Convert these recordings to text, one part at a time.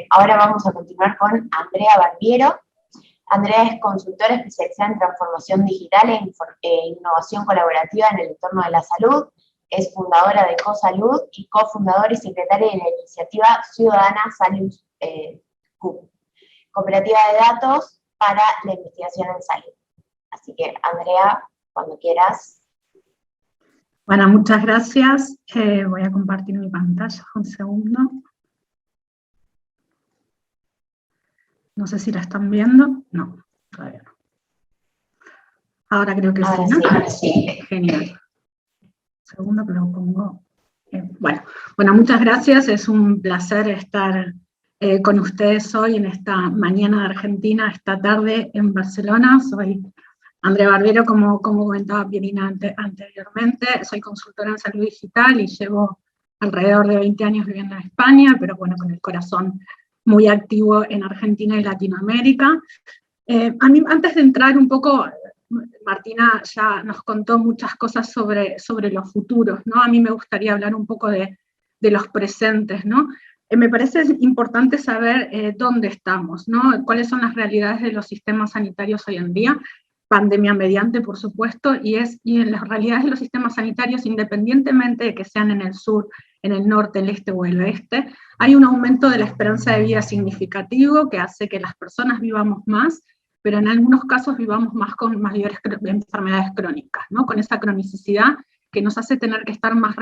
Ahora vamos a continuar con Andrea Barbiero. Andrea es consultora especializada en transformación digital e innovación colaborativa en el entorno de la salud. Es fundadora de CoSalud y cofundadora y secretaria de la iniciativa ciudadana Salud CUP, cooperativa de datos para la investigación en salud. Así que, Andrea, cuando quieras. Bueno, muchas gracias. Voy a compartir mi pantalla, un segundo. No sé si la están viendo. No, todavía no. Ahora creo que ahora sí, ¿no? Sí, ahora sí. Genial. Segundo que lo pongo. Bueno, muchas gracias. Es un placer estar con ustedes hoy en esta mañana de Argentina, esta tarde en Barcelona. Soy Andrea Barbiero, como comentaba Pierina anteriormente. Soy consultora en salud digital y llevo alrededor de 20 años viviendo en España, pero bueno, con el corazón muy activo en Argentina y Latinoamérica. A mí, antes de entrar un poco, Martina ya nos contó muchas cosas sobre los futuros, ¿no? A mí me gustaría hablar un poco de los presentes, ¿no? Me parece importante saber dónde estamos, ¿no? Cuáles son las realidades de los sistemas sanitarios hoy en día, pandemia mediante, por supuesto, y en las realidades de los sistemas sanitarios, independientemente de que sean en el sur, en el norte, el este o el oeste, hay un aumento de la esperanza de vida significativo que hace que las personas vivamos más, pero en algunos casos vivamos más con mayores enfermedades crónicas, ¿no? Con esa cronicidad que nos hace tener que estar más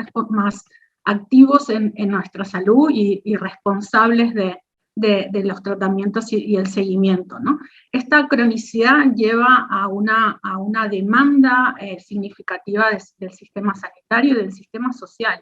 activos en nuestra salud y responsables de los tratamientos y el seguimiento, ¿no? Esta cronicidad lleva a una demanda significativa del sistema sanitario y del sistema social,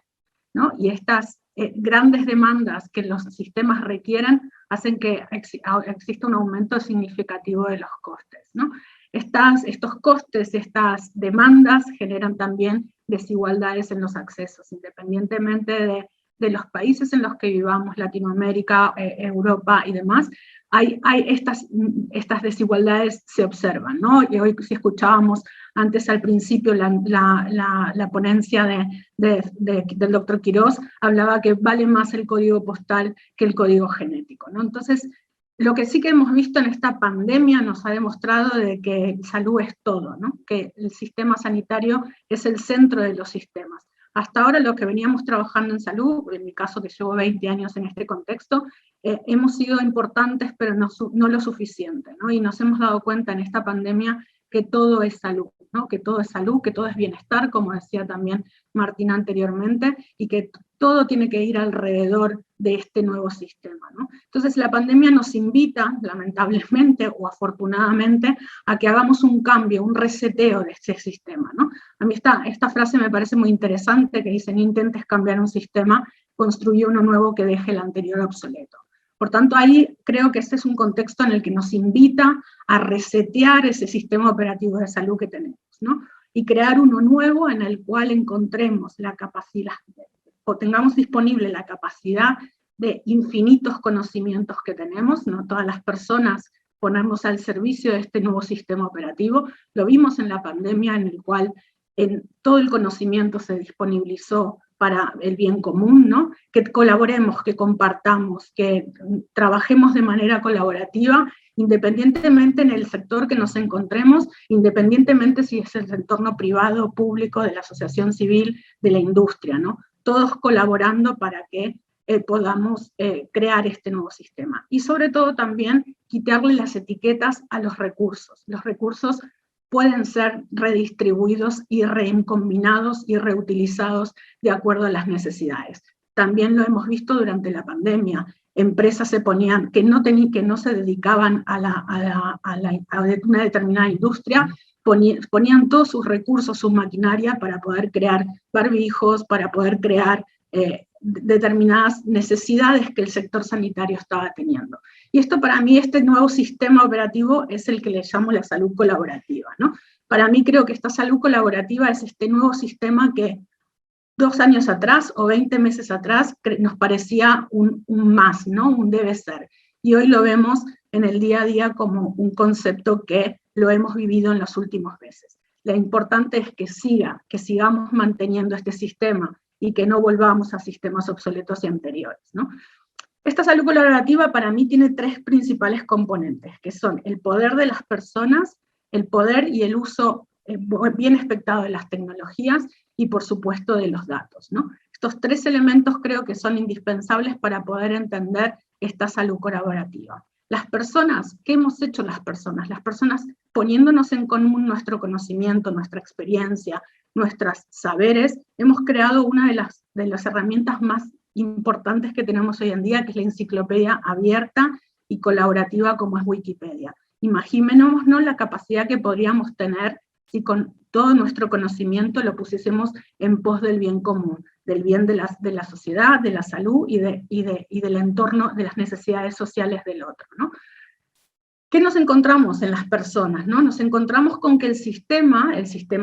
¿no? Y estas grandes demandas que los sistemas requieren hacen que exista un aumento significativo de los costes, ¿no? Estos costes, estas demandas generan también desigualdades en los accesos, independientemente de los países en los que vivamos, Latinoamérica, Europa y demás, estas desigualdades se observan, ¿no? Y hoy, si escuchábamos antes al principio la ponencia del doctor Quirós, hablaba que vale más el código postal que el código genético, ¿no? Entonces, lo que sí que hemos visto en esta pandemia nos ha demostrado de que salud es todo, ¿no? Que el sistema sanitario es el centro de los sistemas. Hasta ahora lo que veníamos trabajando en salud, en mi caso que llevo 20 años en este contexto, hemos sido importantes pero no lo suficiente, ¿no? Y nos hemos dado cuenta en esta pandemia que todo es salud, ¿no? Que todo es salud, que todo es bienestar, como decía también Martina anteriormente, y que todo tiene que ir alrededor de este nuevo sistema, ¿no? Entonces la pandemia nos invita, lamentablemente o afortunadamente, a que hagamos un cambio, un reseteo de este sistema, ¿no? A mí esta frase me parece muy interesante, que dice: no intentes cambiar un sistema, construye uno nuevo que deje el anterior obsoleto. Por tanto, ahí creo que este es un contexto en el que nos invita a resetear ese sistema operativo de salud que tenemos, ¿no? Y crear uno nuevo en el cual encontremos la capacidad, o tengamos disponible la capacidad de infinitos conocimientos que tenemos, ¿no? Todas las personas ponernos al servicio de este nuevo sistema operativo. Lo vimos en la pandemia, en el cual todo el conocimiento se disponibilizó para el bien común, ¿no? Que colaboremos, que compartamos, que trabajemos de manera colaborativa, independientemente en el sector que nos encontremos, independientemente si es el entorno privado, público, de la asociación civil, de la industria, ¿no? Todos colaborando para que podamos crear este nuevo sistema. Y sobre todo también quitarle las etiquetas a los recursos. Los recursos pueden ser redistribuidos y recombinados y reutilizados de acuerdo a las necesidades. También lo hemos visto durante la pandemia. Empresas se ponían, que no se dedicaban a una determinada industria, ponían todos sus recursos, su maquinaria para poder crear barbijos, para poder crear determinadas necesidades que el sector sanitario estaba teniendo. Y esto, para mí, este nuevo sistema operativo es el que le llamo la salud colaborativa, ¿no? Para mí creo que esta salud colaborativa es este nuevo sistema que 2 años atrás o 20 meses atrás nos parecía un más, ¿no? Un debe ser. Y hoy lo vemos en el día a día como un concepto que lo hemos vivido en los últimos meses. Lo importante es que sigamos manteniendo este sistema y que no volvamos a sistemas obsoletos y anteriores, ¿no? Esta salud colaborativa para mí tiene tres principales componentes, que son el poder de las personas, el poder y el uso bien expectado de las tecnologías y por supuesto de los datos, ¿no? Estos tres elementos creo que son indispensables para poder entender esta salud colaborativa. Las personas, ¿qué hemos hecho las personas? Las personas poniéndonos en común nuestro conocimiento, nuestra experiencia, nuestros saberes, hemos creado una de las herramientas más importantes que tenemos hoy en día, que es la enciclopedia abierta y colaborativa como es Wikipedia. Imaginémonos, ¿no?, la capacidad que podríamos tener si con todo nuestro conocimiento lo pusiésemos en pos del bien común, del bien de la sociedad, de la salud y del entorno, de las necesidades sociales del otro, ¿no? ¿Qué nos encontramos en las personas, ¿no? Nos encontramos con que el sistema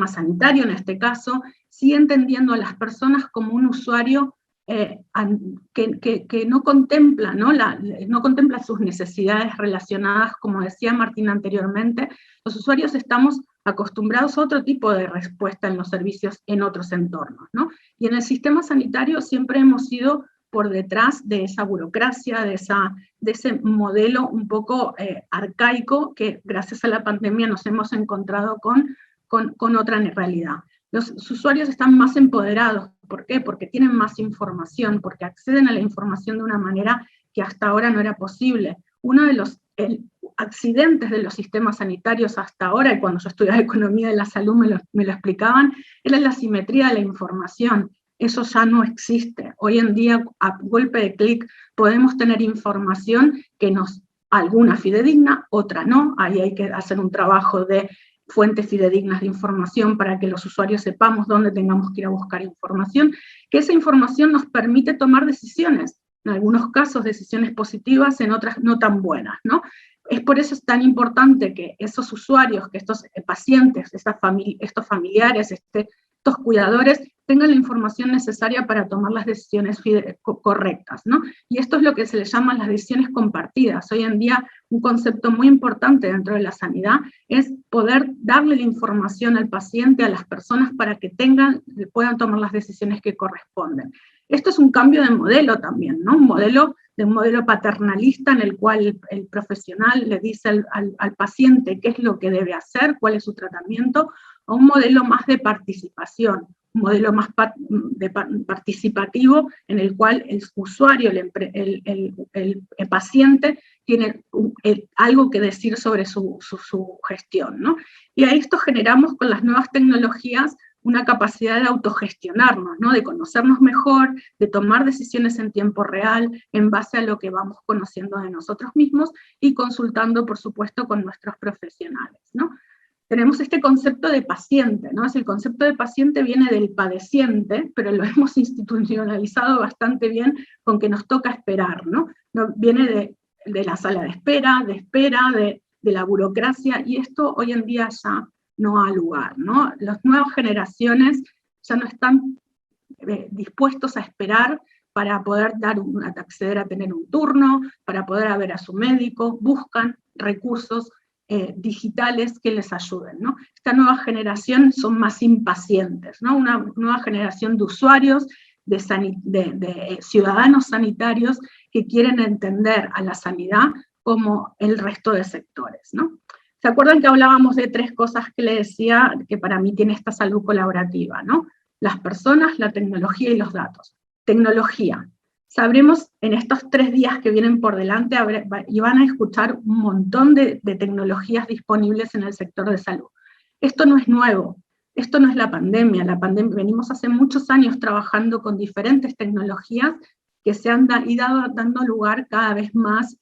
sanitario en este caso, sigue entendiendo a las personas como un usuario que no contempla, ¿no? No contempla sus necesidades relacionadas, como decía Martín anteriormente. Los usuarios estamos acostumbrados a otro tipo de respuesta en los servicios en otros entornos, ¿no? Y en el sistema sanitario siempre hemos ido por detrás de esa burocracia, de ese modelo un poco arcaico que gracias a la pandemia nos hemos encontrado con otra realidad. Los usuarios están más empoderados. ¿Por qué? Porque tienen más información, porque acceden a la información de una manera que hasta ahora no era posible. Uno de los accidentes de los sistemas sanitarios hasta ahora, y cuando yo estudiaba Economía de la Salud me lo explicaban, era la asimetría de la información. Eso ya no existe. Hoy en día, a golpe de clic, podemos tener información que alguna fidedigna, otra no. Ahí hay que hacer un trabajo de fuentes fidedignas de información para que los usuarios sepamos dónde tengamos que ir a buscar información, que esa información nos permite tomar decisiones, en algunos casos decisiones positivas, en otras no tan buenas, ¿no? Es por eso es tan importante que esos usuarios, que estos pacientes, estos familiares, estos cuidadores, tengan la información necesaria para tomar las decisiones correctas, ¿no? Y esto es lo que se le llama las decisiones compartidas. Hoy en día, un concepto muy importante dentro de la sanidad es poder darle la información al paciente, a las personas, para que puedan tomar las decisiones que corresponden. Esto es un cambio de modelo también, ¿no? Un modelo paternalista en el cual el profesional le dice al paciente qué es lo que debe hacer, cuál es su tratamiento, a un modelo más de participación, un modelo más participativo en el cual el usuario, el paciente, tiene algo que decir sobre su gestión, ¿no? Y a esto generamos con las nuevas tecnologías una capacidad de autogestionarnos, ¿no? De conocernos mejor, de tomar decisiones en tiempo real, en base a lo que vamos conociendo de nosotros mismos y consultando, por supuesto, con nuestros profesionales, ¿no? Tenemos este concepto de paciente, ¿no? El concepto de paciente viene del padeciente, pero lo hemos institucionalizado bastante bien con que nos toca esperar, ¿no? Viene de la sala de espera, de la burocracia, y esto hoy en día ya no ha lugar, ¿no? Las nuevas generaciones ya no están dispuestos a esperar para poder acceder a tener un turno, para poder ver a su médico, buscan recursos digitales que les ayuden, ¿no? Esta nueva generación son más impacientes, ¿no? Una nueva generación de usuarios, de ciudadanos sanitarios que quieren entender a la sanidad como el resto de sectores, ¿no? ¿Se acuerdan que hablábamos de tres cosas que le decía que para mí tiene esta salud colaborativa, ¿no? Las personas, la tecnología y los datos. Tecnología. Sabremos en estos 3 días que vienen por delante, y van a escuchar un montón de tecnologías disponibles en el sector de salud. Esto no es nuevo, esto no es la pandemia. Venimos hace muchos años trabajando con diferentes tecnologías que se han ido dando lugar cada vez más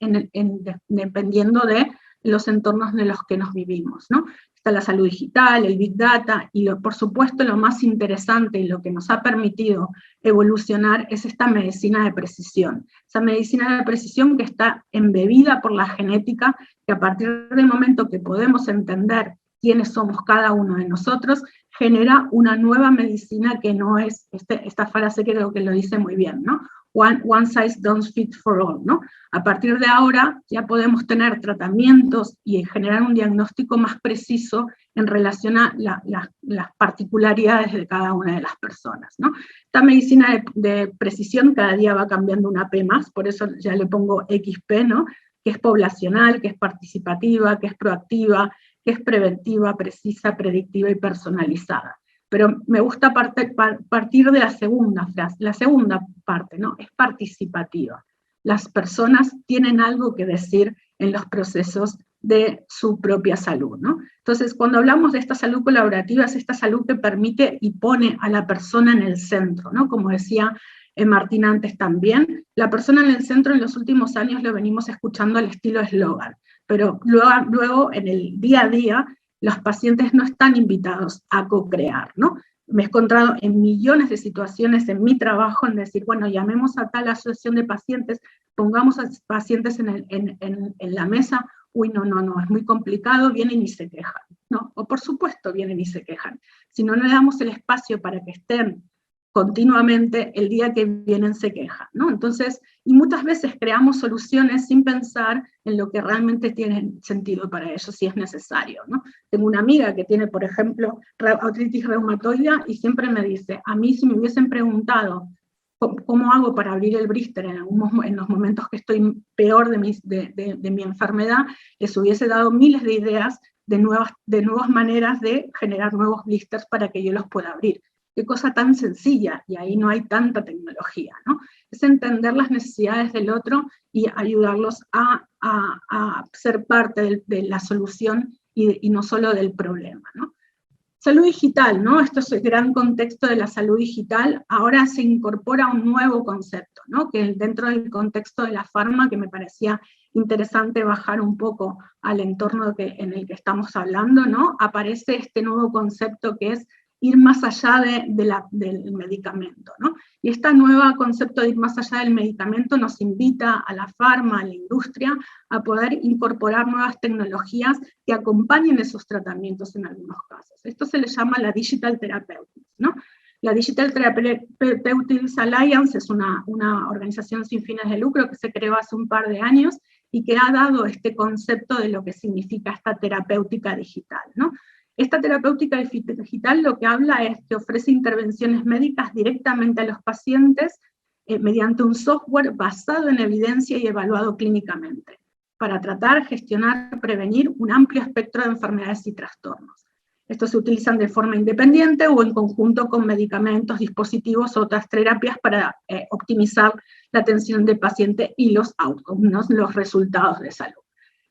dependiendo de los entornos en los que nos vivimos, ¿no? Está la salud digital, el Big Data, y por supuesto lo más interesante y lo que nos ha permitido evolucionar es esta medicina de precisión. Esa medicina de precisión que está embebida por la genética, que a partir del momento que podemos entender quiénes somos cada uno de nosotros, genera una nueva medicina que no es, esta frase que creo que lo dice muy bien, ¿no? One size don't fit for all, ¿no? A partir de ahora ya podemos tener tratamientos y generar un diagnóstico más preciso en relación a las particularidades de cada una de las personas, ¿no? Esta medicina de precisión cada día va cambiando una P más, por eso ya le pongo XP, ¿no? Que es poblacional, que es participativa, que es proactiva, que es preventiva, precisa, predictiva y personalizada. Pero me gusta partir de la segunda frase, la segunda parte, ¿no? Es participativa. Las personas tienen algo que decir en los procesos de su propia salud, ¿no? Entonces, cuando hablamos de esta salud colaborativa, es esta salud que permite y pone a la persona en el centro, ¿no? Como decía Martín antes también, la persona en el centro en los últimos años lo venimos escuchando al estilo eslogan, pero luego en el día a día los pacientes no están invitados a co-crear, ¿no? Me he encontrado en millones de situaciones en mi trabajo en decir, bueno, llamemos a tal asociación de pacientes, pongamos a pacientes en la mesa, uy, no, es muy complicado, vienen y se quejan, ¿no? O por supuesto vienen y se quejan. Si no le damos el espacio para que estén continuamente, el día que vienen se quejan, ¿no? Entonces, y muchas veces creamos soluciones sin pensar en lo que realmente tiene sentido para ellos, si es necesario, ¿no? Tengo una amiga que tiene, por ejemplo, artritis reumatoide y siempre me dice, a mí si me hubiesen preguntado cómo hago para abrir el blister en los momentos que estoy peor de mi enfermedad, les hubiese dado miles de ideas de nuevas maneras de generar nuevos blisters para que yo los pueda abrir. Qué cosa tan sencilla, y ahí no hay tanta tecnología, ¿no? Es entender las necesidades del otro y ayudarlos a ser parte de la solución y no solo del problema, ¿no? Salud digital, ¿no? Esto es el gran contexto de la salud digital. Ahora se incorpora un nuevo concepto, ¿no? Que dentro del contexto de la farma, que me parecía interesante bajar un poco al entorno en el que estamos hablando, ¿no? Aparece este nuevo concepto que es ir más allá del medicamento, ¿no? Y este nuevo concepto de ir más allá del medicamento nos invita a la farma, a la industria, a poder incorporar nuevas tecnologías que acompañen esos tratamientos en algunos casos. Esto se le llama la Digital Therapeutics, ¿no? La Digital Therapeutics Alliance es una organización sin fines de lucro que se creó hace un par de años y que ha dado este concepto de lo que significa esta terapéutica digital, ¿no? Esta terapéutica digital lo que habla es que ofrece intervenciones médicas directamente a los pacientes mediante un software basado en evidencia y evaluado clínicamente, para tratar, gestionar, prevenir un amplio espectro de enfermedades y trastornos. Estos se utilizan de forma independiente o en conjunto con medicamentos, dispositivos o otras terapias para optimizar la atención del paciente y los outcomes, los resultados de salud.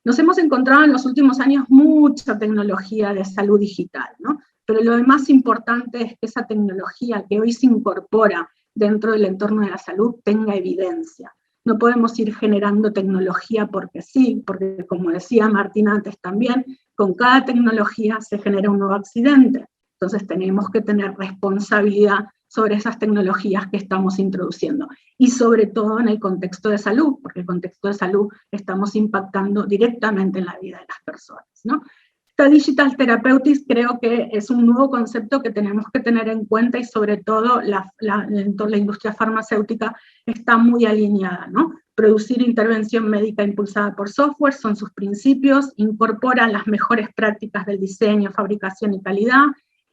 Nos hemos encontrado en los últimos años mucha tecnología de salud digital, ¿no? Pero lo más importante es que esa tecnología que hoy se incorpora dentro del entorno de la salud tenga evidencia. No podemos ir generando tecnología porque sí, porque como decía Martín antes también, con cada tecnología se genera un nuevo accidente. Entonces tenemos que tener responsabilidad sobre esas tecnologías que estamos introduciendo, y sobre todo en el contexto de salud, porque el contexto de salud estamos impactando directamente en la vida de las personas, ¿no? Esta Digital Therapeutics creo que es un nuevo concepto que tenemos que tener en cuenta y sobre todo la industria farmacéutica está muy alineada, ¿no? Producir intervención médica impulsada por software son sus principios, incorpora las mejores prácticas del diseño, fabricación y calidad,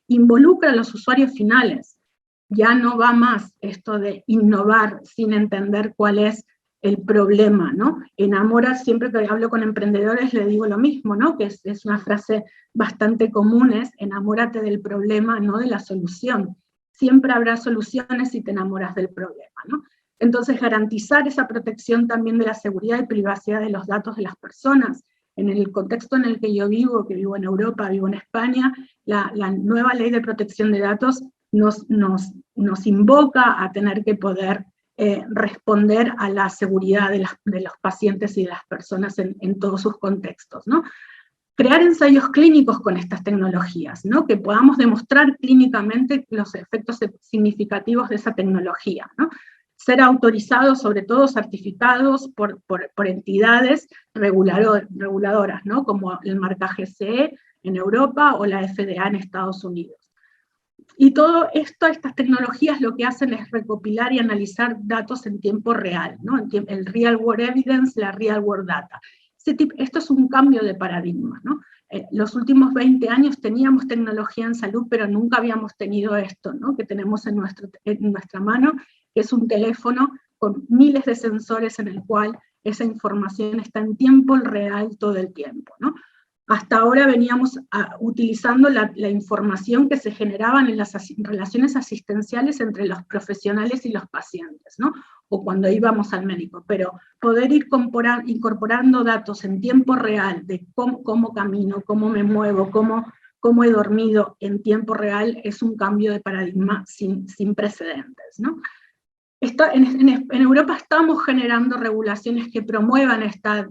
involucra a los usuarios finales. Ya no va más esto de innovar sin entender cuál es el problema, ¿no? Enamora, siempre que hablo con emprendedores le digo lo mismo, ¿no? Que es una frase bastante común, es enamórate del problema, no de la solución. Siempre habrá soluciones si te enamoras del problema, ¿no? Entonces, garantizar esa protección también de la seguridad y privacidad de los datos de las personas. En el contexto en el que yo vivo, que vivo en Europa, vivo en España, la nueva ley de protección de datos nos invoca a tener que poder responder a la seguridad de los pacientes y de las personas en todos sus contextos, ¿no? Crear ensayos clínicos con estas tecnologías, ¿no? Que podamos demostrar clínicamente los efectos significativos de esa tecnología, ¿no? Ser autorizados, sobre todo certificados por entidades reguladoras, ¿no? Como el marcaje CE en Europa o la FDA en Estados Unidos. Y todo esto, estas tecnologías lo que hacen es recopilar y analizar datos en tiempo real, ¿no? El real world evidence, la real world data. Esto es un cambio de paradigma, ¿no? Los últimos 20 años teníamos tecnología en salud, pero nunca habíamos tenido esto, ¿no? Que tenemos en nuestra mano, que es un teléfono con miles de sensores en el cual esa información está en tiempo real todo el tiempo, ¿no? Hasta ahora veníamos utilizando la información que se generaban en las relaciones asistenciales entre los profesionales y los pacientes, ¿no? O cuando íbamos al médico, pero poder ir incorporando datos en tiempo real de cómo camino, cómo me muevo, cómo he dormido en tiempo real, es un cambio de paradigma sin precedentes, ¿no? En Europa estamos generando regulaciones que promuevan esta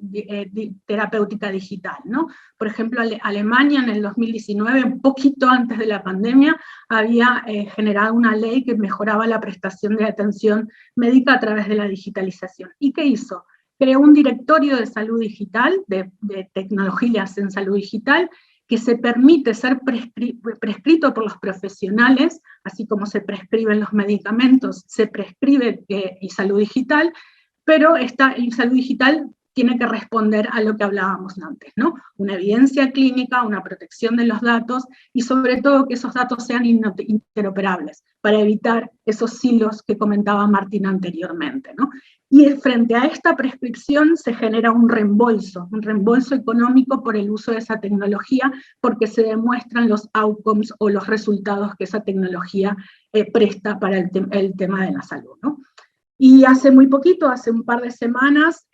terapéutica digital, ¿no? Por ejemplo, Alemania en el 2019, un poquito antes de la pandemia, había generado una ley que mejoraba la prestación de atención médica a través de la digitalización. ¿Y qué hizo? Creó un directorio de salud digital, de tecnologías en salud digital, que se permite ser prescrito por los profesionales, así como se prescriben los medicamentos, se prescribe y salud digital, pero esta salud digital tiene que responder a lo que hablábamos antes, ¿no? Una evidencia clínica, una protección de los datos, y sobre todo que esos datos sean interoperables, para evitar esos silos que comentaba Martín anteriormente, ¿no? Y frente a esta prescripción se genera un reembolso económico por el uso de esa tecnología, porque se demuestran los outcomes o los resultados que esa tecnología presta para el tema de la salud, ¿no? Y hace muy poquito, hace un par de semanas,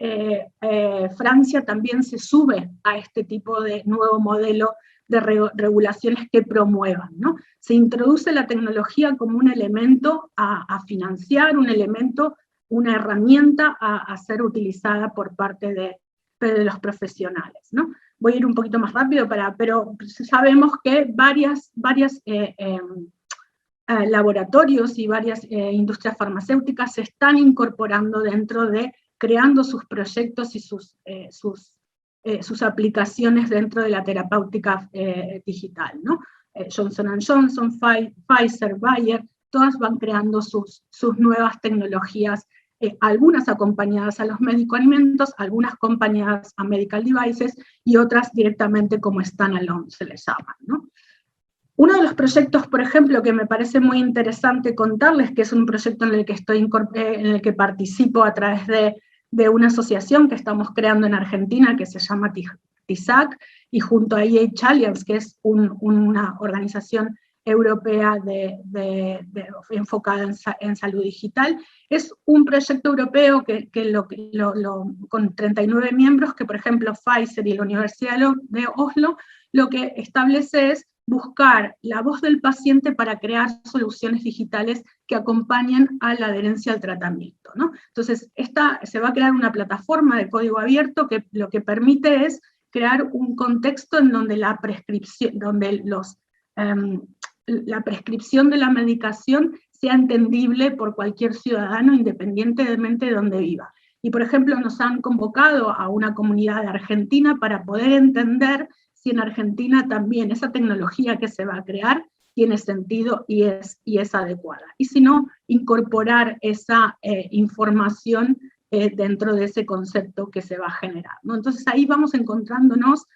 Francia también se sube a este tipo de nuevo modelo de regulaciones que promuevan, ¿no? Se introduce la tecnología como un elemento a financiar, una herramienta a ser utilizada por parte de los profesionales, ¿no? Voy a ir un poquito más rápido, pero sabemos que varias laboratorios y varias industrias farmacéuticas se están incorporando creando sus proyectos y sus aplicaciones dentro de la terapéutica digital, ¿no? Johnson & Johnson, Pfizer, Bayer, todas van creando sus nuevas tecnologías, algunas acompañadas a los medicamentos, algunas acompañadas a medical devices, y otras directamente como standalone se les llama, ¿no? Uno de los proyectos, por ejemplo, que me parece muy interesante contarles, que es un proyecto en el que participo a través de una asociación que estamos creando en Argentina, que se llama TISAC, y junto a EH Alliance, que es una organización europea enfocada en salud digital. Es un proyecto europeo con 39 miembros, que por ejemplo Pfizer y la Universidad de Oslo lo que establece es buscar la voz del paciente para crear soluciones digitales que acompañen a la adherencia al tratamiento, ¿no? Entonces, se va a crear una plataforma de código abierto que lo que permite es crear un contexto en donde la prescripción de la medicación sea entendible por cualquier ciudadano independientemente de donde viva. Y, por ejemplo, nos han convocado a una comunidad de Argentina para poder entender si en Argentina también esa tecnología que se va a crear tiene sentido y es adecuada. Y si no, incorporar esa información dentro de ese concepto que se va a generar, ¿no? Entonces ahí vamos encontrándonos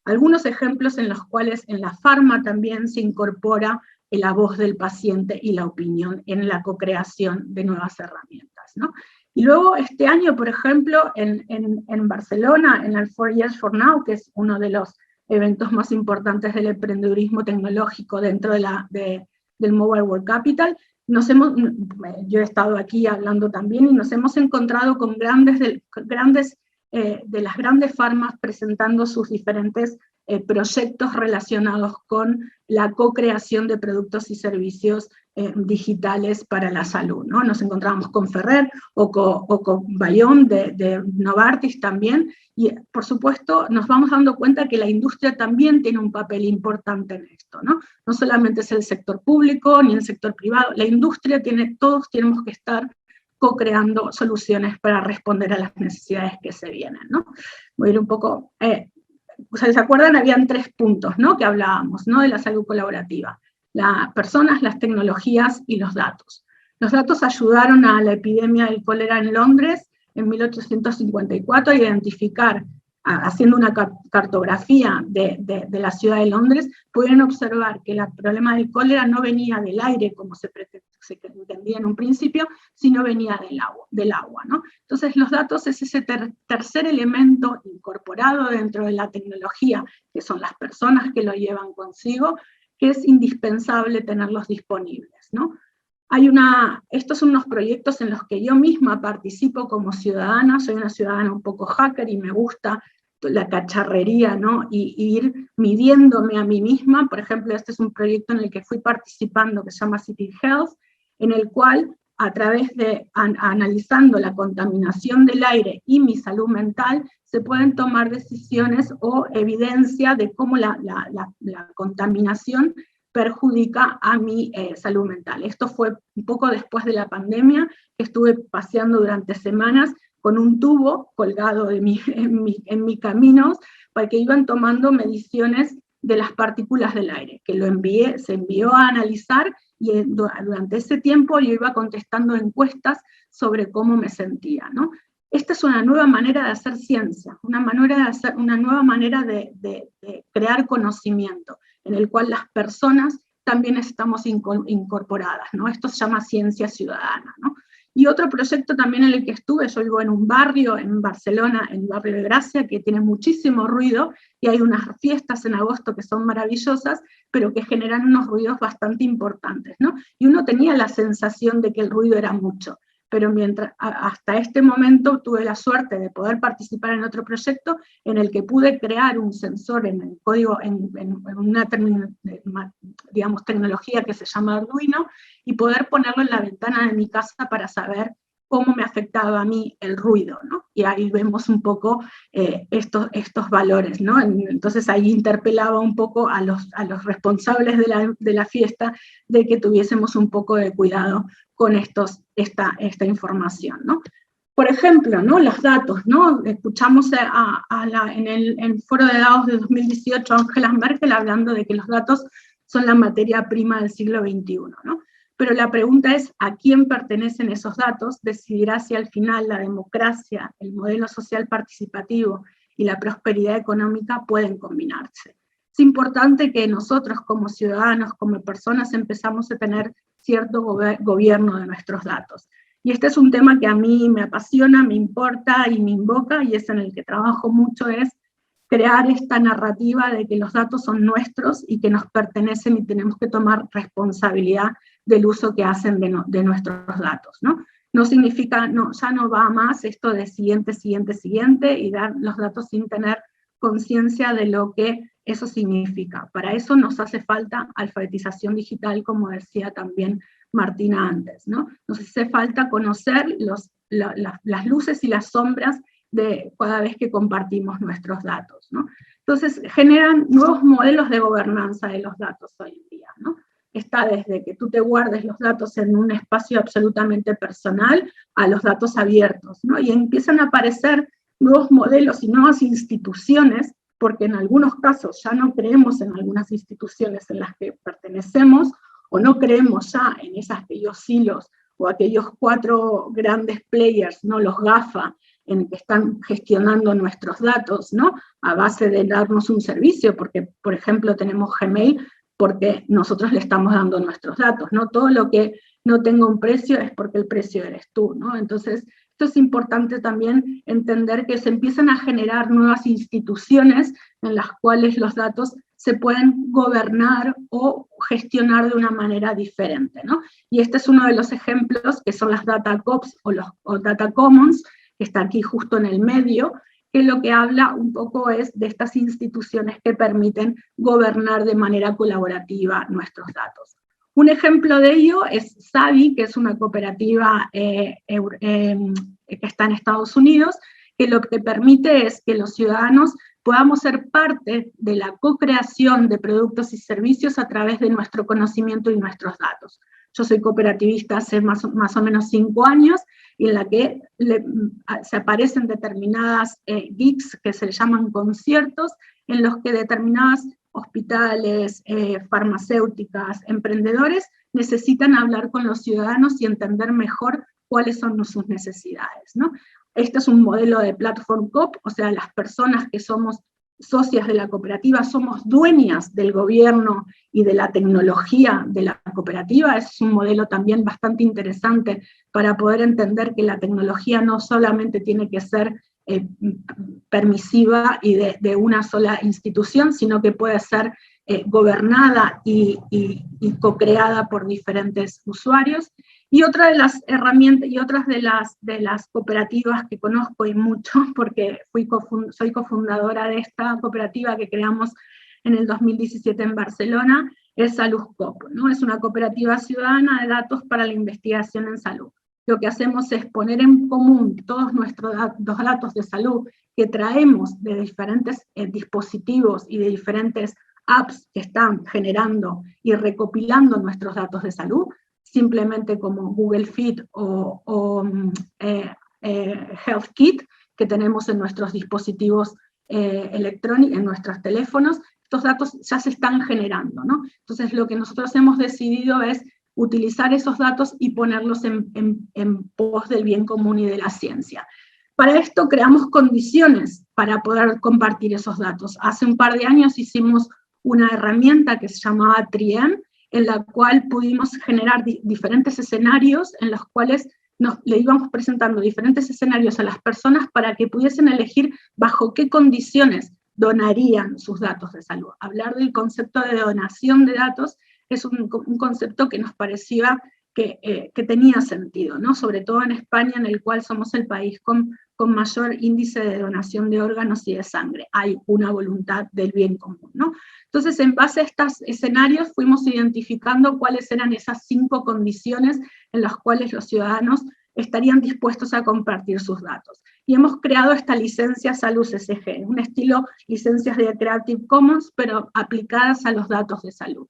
algunos ejemplos en los cuales en la farma también se incorpora la voz del paciente y la opinión en la co-creación de nuevas herramientas, ¿no? Y luego este año, por ejemplo, en Barcelona, en el 4 Years for Now, que es uno de los eventos más importantes del emprendedurismo tecnológico dentro del Mobile World Capital, yo he estado aquí hablando también y nos hemos encontrado con de las grandes farmas presentando sus diferentes proyectos relacionados con la co-creación de productos y servicios digitales para la salud, ¿no? Nos encontramos con Ferrer o con Bayón de Novartis también, y por supuesto nos vamos dando cuenta que la industria también tiene un papel importante en esto, ¿no? No solamente es el sector público ni el sector privado, la industria todos tenemos que estar co-creando soluciones para responder a las necesidades que se vienen, ¿no? Voy a ir un poco, ¿se acuerdan? Habían 3 puntos, ¿no? Que hablábamos, ¿no? De la salud colaborativa. Las personas, las tecnologías y los datos. Los datos ayudaron a la epidemia del cólera en Londres en 1854 a identificar haciendo una cartografía de la ciudad de Londres, pudieron observar que el problema del cólera no venía del aire, como se entendía en un principio, sino venía del agua, ¿no? Entonces los datos es ese tercer elemento incorporado dentro de la tecnología, que son las personas que lo llevan consigo, que es indispensable tenerlos disponibles, ¿no? Estos son unos proyectos en los que yo misma participo como ciudadana, soy una ciudadana un poco hacker y me gusta la cacharrería, ¿no? Y ir midiéndome a mí misma. Por ejemplo, este es un proyecto en el que fui participando que se llama City Health, en el cual a través de analizando la contaminación del aire y mi salud mental, se pueden tomar decisiones o evidencia de cómo la contaminación perjudica a mi salud mental. Esto fue un poco después de la pandemia, que estuve paseando durante semanas con un tubo colgado en mi camino, para que iban tomando mediciones de las partículas del aire, que se envió a analizar, y durante ese tiempo yo iba contestando encuestas sobre cómo me sentía, ¿no? Esta es una nueva manera de hacer ciencia, una nueva manera de crear conocimiento, en el cual las personas también estamos incorporadas, ¿no? Esto se llama ciencia ciudadana, ¿no? Y otro proyecto también en el que estuve, yo vivo en un barrio en Barcelona, en el barrio de Gracia, que tiene muchísimo ruido, y hay unas fiestas en agosto que son maravillosas, pero que generan unos ruidos bastante importantes, ¿no? Y uno tenía la sensación de que el ruido era mucho, pero hasta este momento tuve la suerte de poder participar en otro proyecto en el que pude crear un sensor en el código, en una digamos, tecnología que se llama Arduino, y poder ponerlo en la ventana de mi casa para saber cómo me afectaba a mí el ruido, ¿no? Y ahí vemos un poco estos valores, ¿no? Entonces ahí interpelaba un poco a los responsables de la fiesta de que tuviésemos un poco de cuidado con esta información, ¿no? Por ejemplo, ¿no? Los datos, ¿no? Escuchamos en el foro de Davos de 2018 a Angela Merkel hablando de que los datos son la materia prima del siglo XXI, ¿no? Pero la pregunta es, ¿a quién pertenecen esos datos? Decidirá si al final la democracia, el modelo social participativo y la prosperidad económica pueden combinarse. Es importante que nosotros como ciudadanos, como personas, empezamos a tener cierto gobierno de nuestros datos. Y este es un tema que a mí me apasiona, me importa y me invoca, y es en el que trabajo mucho, es crear esta narrativa de que los datos son nuestros y que nos pertenecen y tenemos que tomar responsabilidad del uso que hacen de nuestros datos, ¿no? No significa, ya no va más esto de siguiente, y dar los datos sin tener conciencia de lo que eso significa. Para eso nos hace falta alfabetización digital, como decía también Martina antes, ¿no? Nos hace falta conocer las luces y las sombras de cada vez que compartimos nuestros datos, ¿no? Entonces generan nuevos modelos de gobernanza de los datos hoy en día, ¿no? Está desde que tú te guardes los datos en un espacio absolutamente personal a los datos abiertos, ¿no? Y empiezan a aparecer nuevos modelos y nuevas instituciones, porque en algunos casos ya no creemos en algunas instituciones en las que pertenecemos, o no creemos ya en esas aquellos silos o aquellos 4 grandes players, ¿no? Los GAFA, en que están gestionando nuestros datos, ¿no? A base de darnos un servicio, porque, por ejemplo, tenemos Gmail, porque nosotros le estamos dando nuestros datos, ¿no? Todo lo que no tenga un precio es porque el precio eres tú, ¿no? Entonces, esto es importante también entender que se empiezan a generar nuevas instituciones en las cuales los datos se pueden gobernar o gestionar de una manera diferente, ¿no? Y este es uno de los ejemplos que son las Data Cops o Data Commons, que está aquí justo en el medio, que lo que habla un poco es de estas instituciones que permiten gobernar de manera colaborativa nuestros datos. Un ejemplo de ello es Savi, que es una cooperativa que está en Estados Unidos, que lo que permite es que los ciudadanos podamos ser parte de la co-creación de productos y servicios a través de nuestro conocimiento y nuestros datos. Yo soy cooperativista hace más o menos 5 años, y en la que se aparecen determinadas gigs que se llaman conciertos, en los que determinadas hospitales, farmacéuticas, emprendedores necesitan hablar con los ciudadanos y entender mejor cuáles son sus necesidades, ¿no? Este es un modelo de Platform Coop, o sea, las personas que somos socias de la cooperativa somos dueñas del gobierno y de la tecnología de la cooperativa. Es un modelo también bastante interesante para poder entender que la tecnología no solamente tiene que ser permisiva y de una sola institución, sino que puede ser gobernada y co-creada por diferentes usuarios. Y otra de las herramientas, y otras de las cooperativas que conozco y mucho, porque soy cofundadora de esta cooperativa que creamos en el 2017 en Barcelona, es SaludCoop, ¿no? Es una cooperativa ciudadana de datos para la investigación en salud. Lo que hacemos es poner en común todos nuestros datos de salud que traemos de diferentes dispositivos y de diferentes apps que están generando y recopilando nuestros datos de salud, simplemente como Google Fit o Health Kit, que tenemos en nuestros dispositivos electrónicos, en nuestros teléfonos. Estos datos ya se están generando, ¿no? Entonces lo que nosotros hemos decidido es utilizar esos datos y ponerlos en pos del bien común y de la ciencia. Para esto creamos condiciones para poder compartir esos datos. Hace un par de años hicimos una herramienta que se llamaba Triem, en la cual pudimos generar diferentes escenarios en los cuales le íbamos presentando diferentes escenarios a las personas para que pudiesen elegir bajo qué condiciones donarían sus datos de salud. Hablar del concepto de donación de datos es un concepto que nos parecía que tenía sentido, ¿no? Sobre todo en España, en el cual somos el país con mayor índice de donación de órganos y de sangre. Hay una voluntad del bien común, ¿no? Entonces, en base a estos escenarios, fuimos identificando cuáles eran esas 5 condiciones en las cuales los ciudadanos estarían dispuestos a compartir sus datos. Y hemos creado esta licencia Salud CCG, un estilo licencias de Creative Commons, pero aplicadas a los datos de salud.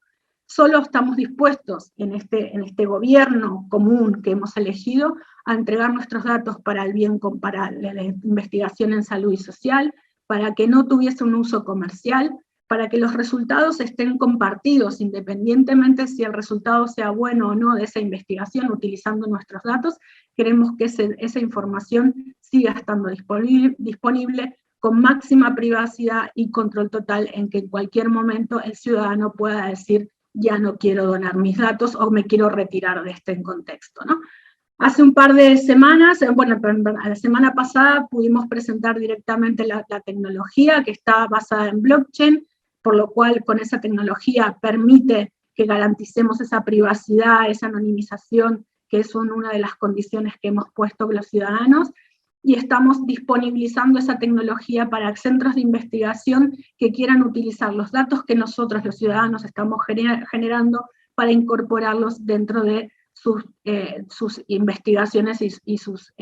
Solo estamos dispuestos en este gobierno común que hemos elegido a entregar nuestros datos para el bien, para la investigación en salud y social, para que no tuviese un uso comercial, para que los resultados estén compartidos, independientemente si el resultado sea bueno o no de esa investigación, utilizando nuestros datos. Queremos que esa información siga estando disponible con máxima privacidad y control total, en que en cualquier momento el ciudadano pueda decir: ya no quiero donar mis datos o me quiero retirar de este contexto, ¿no? Hace un par de semanas, bueno, la semana pasada pudimos presentar directamente la tecnología que está basada en blockchain, por lo cual con esa tecnología permite que garanticemos esa privacidad, esa anonimización, que son una de las condiciones que hemos puesto los ciudadanos, y estamos disponibilizando esa tecnología para centros de investigación que quieran utilizar los datos que nosotros, los ciudadanos, estamos generando para incorporarlos dentro de sus investigaciones y sus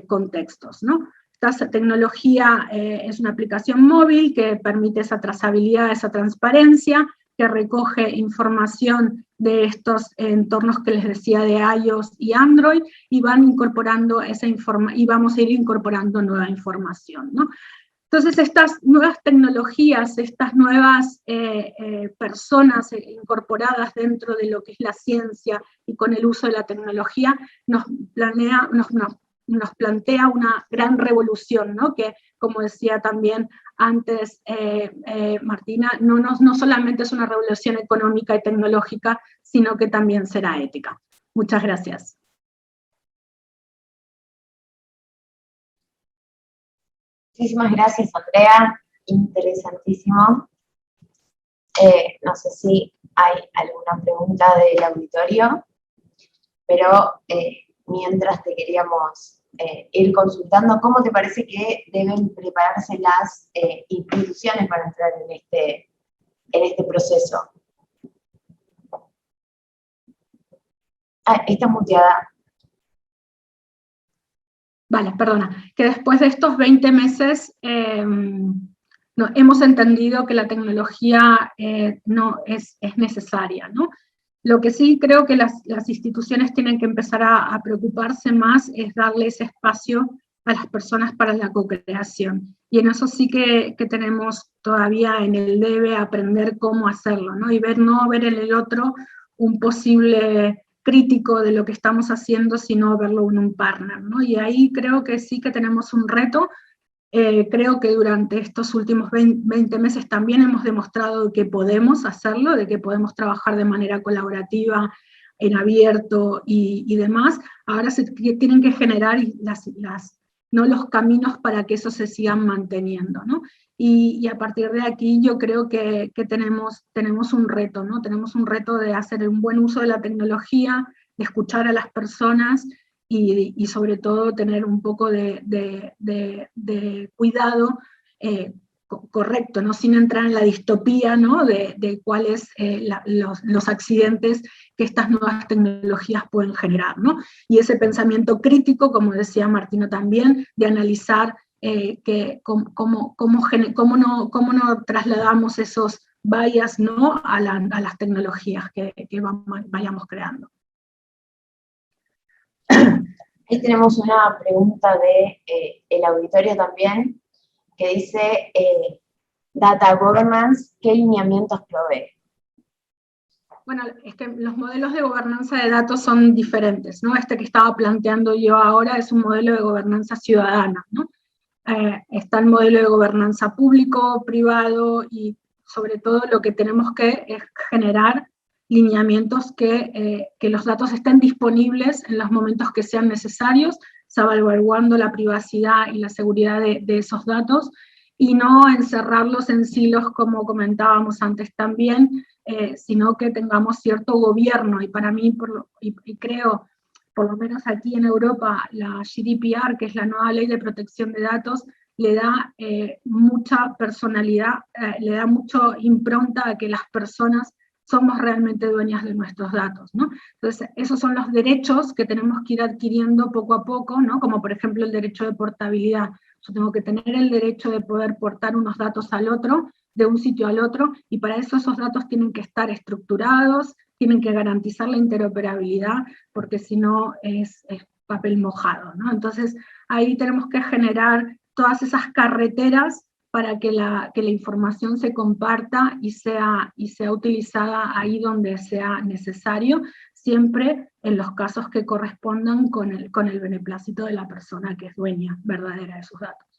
contextos, ¿no? Esta tecnología es una aplicación móvil que permite esa trazabilidad, esa transparencia, que recoge información de estos entornos que les decía de iOS y Android, y van incorporando esa información, y vamos a ir incorporando nueva información, ¿no? Entonces, estas nuevas tecnologías, estas nuevas personas incorporadas dentro de lo que es la ciencia y con el uso de la tecnología, nos plantea una gran revolución, ¿no? Que, como decía también antes Martina, no solamente es una revolución económica y tecnológica, sino que también será ética. Muchas gracias. Muchísimas gracias, Andrea. Interesantísimo. No sé si hay alguna pregunta del auditorio, pero mientras te queríamos ir consultando, ¿cómo te parece que deben prepararse las instituciones para entrar en este proceso? Está muteada. Vale, perdona, que después de estos 20 meses hemos entendido que la tecnología no es necesaria, ¿no? Lo que sí creo que las instituciones tienen que empezar a preocuparse más es darle ese espacio a las personas para la co-creación. Y en eso sí que tenemos todavía en el debe aprender cómo hacerlo, ¿no? Y no ver en el otro un posible crítico de lo que estamos haciendo, sino verlo en un partner, ¿no? Y ahí creo que sí que tenemos un reto. Creo que durante estos últimos 20 meses también hemos demostrado que podemos hacerlo, de que podemos trabajar de manera colaborativa, en abierto y demás. Ahora se tienen que generar ¿no? los caminos para que eso se sigan manteniendo, ¿no? Y a partir de aquí yo creo que tenemos un reto, ¿no? Tenemos un reto de hacer un buen uso de la tecnología, de escuchar a las personas y sobre todo tener un poco de cuidado correcto, ¿no? Sin entrar en la distopía, ¿no? de cuáles los accidentes que estas nuevas tecnologías pueden generar, ¿no? Y ese pensamiento crítico, como decía Martino también, de analizar cómo no trasladamos esos bias, ¿no? a las tecnologías que vayamos creando. Ahí tenemos una pregunta de el auditorio también, que dice, Data Governance, ¿qué lineamientos provee? Bueno, es que los modelos de gobernanza de datos son diferentes, ¿no? Este que estaba planteando yo ahora es un modelo de gobernanza ciudadana, ¿no? Está el modelo de gobernanza público, privado, y sobre todo lo que tenemos que es generar lineamientos que los datos estén disponibles en los momentos que sean necesarios, salvaguardando la privacidad y la seguridad de esos datos, y no encerrarlos en silos como comentábamos antes también, sino que tengamos cierto gobierno, y para mí, y creo, por lo menos aquí en Europa, la GDPR, que es la nueva ley de protección de datos, le da mucha personalidad, le da mucho impronta a que las personas somos realmente dueñas de nuestros datos, ¿no? Entonces, esos son los derechos que tenemos que ir adquiriendo poco a poco, ¿no? Como por ejemplo el derecho de portabilidad. Yo tengo que tener el derecho de poder portar unos datos al otro, de un sitio al otro, y para eso esos datos tienen que estar estructurados, tienen que garantizar la interoperabilidad, porque si no es papel mojado, ¿no? Entonces, ahí tenemos que generar todas esas carreteras para que la información se comparta y sea utilizada ahí donde sea necesario, siempre en los casos que correspondan con el beneplácito de la persona que es dueña verdadera de sus datos.